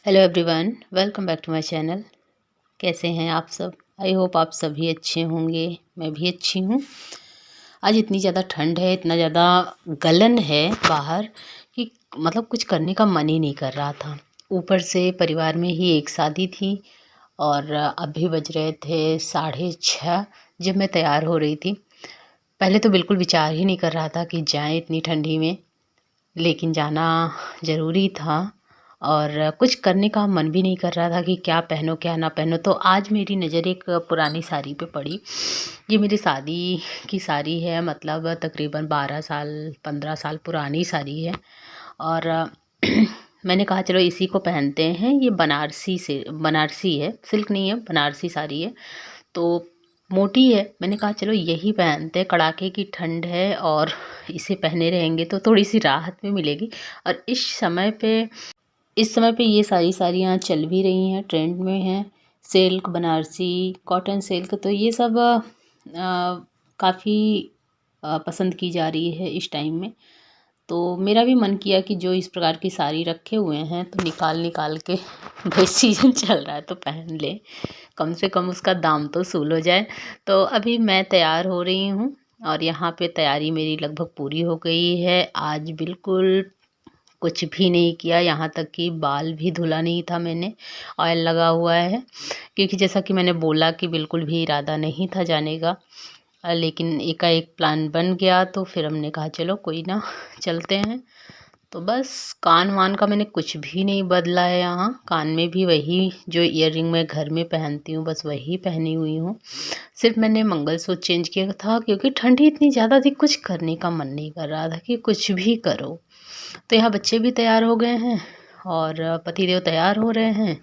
Hello everyone, welcome back to my channel. कैसे हैं आप सब? आई होप आप सभी अच्छे होंगे। मैं भी अच्छी हूँ। आज इतनी ज़्यादा ठंड है, इतना ज़्यादा गलन है बाहर कि मतलब कुछ करने का मन ही नहीं कर रहा था। ऊपर से परिवार में ही एक शादी थी और अभी बज रहे थे 6:30 जब मैं तैयार हो रही थी। पहले तो बिल्कुल विचार ही नहीं कर रहा था कि जाएं इतनी ठंडी में, लेकिन जाना ज़रूरी था और कुछ करने का मन भी नहीं कर रहा था कि क्या पहनो क्या ना पहनो। तो आज मेरी नज़र एक पुरानी साड़ी पे पड़ी। ये मेरी शादी की साड़ी है, मतलब तकरीबन 12 साल 15 साल पुरानी साड़ी है। और मैंने कहा चलो इसी को पहनते हैं। ये बनारसी है, सिल्क नहीं है, बनारसी साड़ी है तो मोटी है। मैंने कहा चलो यही पहनते हैं, कड़ाके की ठंड है और इसे पहने रहेंगे तो थोड़ी सी राहत भी मिलेगी। और इस समय पे ये सारी साड़ियाँ चल भी रही हैं, ट्रेंड में हैं। सिल्क, बनारसी, कॉटन सिल्क, तो ये सब काफ़ी पसंद की जा रही है इस टाइम में। तो मेरा भी मन किया कि जो इस प्रकार की साड़ी रखे हुए हैं तो निकाल के भाई सीजन चल रहा है तो पहन ले, कम से कम उसका दाम तो वसूल हो जाए। तो अभी मैं तैयार हो रही हूँ और यहाँ पे तैयारी मेरी लगभग पूरी हो गई है। आज बिल्कुल कुछ भी नहीं किया, यहाँ तक कि बाल भी धुला नहीं था मैंने, ऑयल लगा हुआ है। क्योंकि जैसा कि मैंने बोला कि बिल्कुल भी इरादा नहीं था जाने का, लेकिन एकाएक प्लान बन गया तो फिर हमने कहा चलो कोई ना, चलते हैं। तो बस कान वान का मैंने कुछ भी नहीं बदला है। यहाँ कान में भी वही जो ईयर रिंग मैं घर में पहनती हूँ बस वही पहनी हुई हूँ। सिर्फ मैंने मंगलसूत्र चेंज किया था क्योंकि ठंडी इतनी ज़्यादा थी, कुछ करने का मन नहीं कर रहा था कि कुछ भी करो। तो यहाँ बच्चे भी तैयार हो गए हैं और पतिदेव तैयार हो रहे हैं।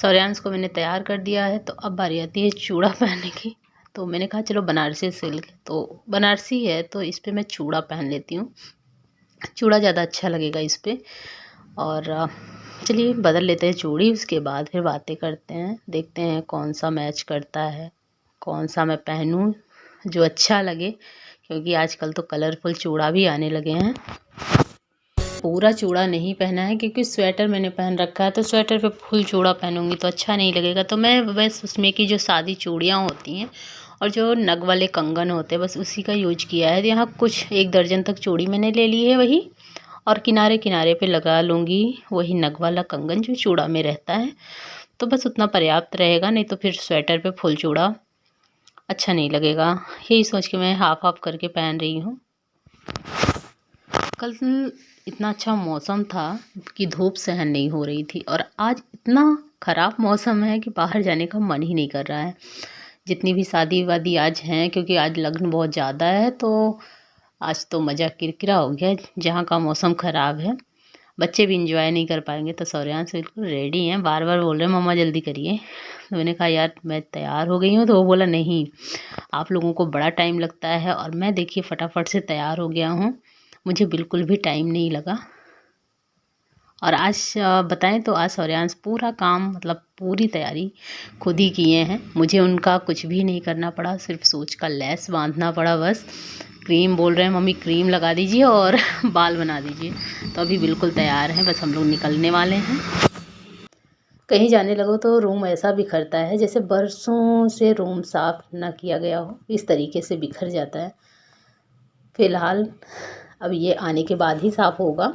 सौर्यांश को मैंने तैयार कर दिया है। तो अब बारी आती है चूड़ा पहनने की। तो मैंने कहा चलो बनारसी सिल्क तो बनारसी है तो इस पर मैं चूड़ा पहन लेती हूँ, चूड़ा ज़्यादा अच्छा लगेगा इस पर। और चलिए बदल लेते हैं चूड़ी, उसके बाद फिर बातें करते हैं, देखते हैं कौन सा मैच करता है, कौन सा मैं पहनूं जो अच्छा लगे। क्योंकि आजकल तो कलरफुल चूड़ा भी आने लगे हैं। पूरा चूड़ा नहीं पहना है क्योंकि स्वेटर मैंने पहन रखा है, तो स्वेटर पे फुल चूड़ा पहनूंगी तो अच्छा नहीं लगेगा। तो मैं बस उसमें की जो सादी चूड़ियाँ होती हैं और जो नग वाले कंगन होते हैं बस उसी का यूज किया है। यहाँ कुछ 1 दर्जन तक चूड़ी मैंने ले ली है वही, और किनारे किनारे पे लगा लूँगी वही नग वाला कंगन जो चूड़ा में रहता है। तो बस उतना पर्याप्त रहेगा, नहीं तो फिर स्वेटर पे फुल चूड़ा अच्छा नहीं लगेगा। यही सोच के मैं हाफ हाफ करके पहन रही हूँ। कल इतना अच्छा मौसम था कि धूप सहन नहीं हो रही थी और आज इतना ख़राब मौसम है कि बाहर जाने का मन ही नहीं कर रहा है। जितनी भी शादी वादी आज हैं, क्योंकि आज लगन बहुत ज़्यादा है तो आज तो मज़ा किरकिरा हो गया। जहाँ का मौसम ख़राब है, बच्चे भी इंजॉय नहीं कर पाएंगे। तो सौर्यांश बिल्कुल रेडी हैं, बार बार बोल रहे हैं मम्मा जल्दी करिए। तो मैंने कहा यार मैं तैयार हो गई हूँ। तो वो बोला नहीं, आप लोगों को बड़ा टाइम लगता है और मैं देखिए फटाफट से तैयार हो गया हूँ, मुझे बिल्कुल भी टाइम नहीं लगा। और आज बताएं तो आज सौर्यांश पूरा काम मतलब पूरी तैयारी खुद ही किए हैं। मुझे उनका कुछ भी नहीं करना पड़ा, सिर्फ सोच का लेस बांधना पड़ा बस। क्रीम बोल रहे हैं मम्मी क्रीम लगा दीजिए और बाल बना दीजिए। तो अभी बिल्कुल तैयार हैं, बस हम लोग निकलने वाले हैं। कहीं जाने लगो तो रूम ऐसा बिखरता है जैसे बरसों से रूम साफ ना किया गया हो, इस तरीके से बिखर जाता है। फ़िलहाल अब ये आने के बाद ही साफ़ होगा,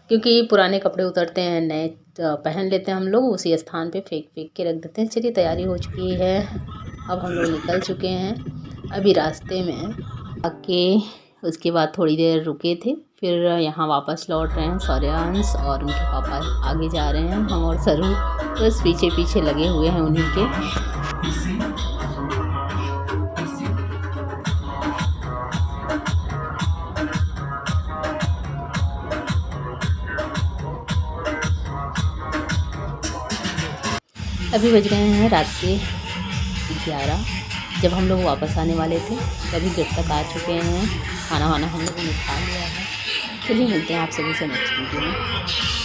क्योंकि पुराने कपड़े उतरते हैं, नए पहन लेते हैं हम लोग, उसी स्थान पे फेंक के रख देते हैं। चलिए तैयारी हो चुकी है, अब हम लोग निकल चुके हैं। अभी रास्ते में आके उसके बाद थोड़ी देर रुके थे, फिर यहाँ वापस लौट रहे हैं। सौर्यांश और उनके पापा आगे जा रहे हैं, हम और सरू बस पीछे पीछे लगे हुए हैं उन्हीं के। अभी बज रहे हैं रात के 11। जब हम लोग वापस आने वाले थे तभी गेट तक आ चुके हैं। खाना वाना हम लोगों ने खा लिया है। चलिए मिलते हैं आप सभी से नेक्स्ट वीडियो में।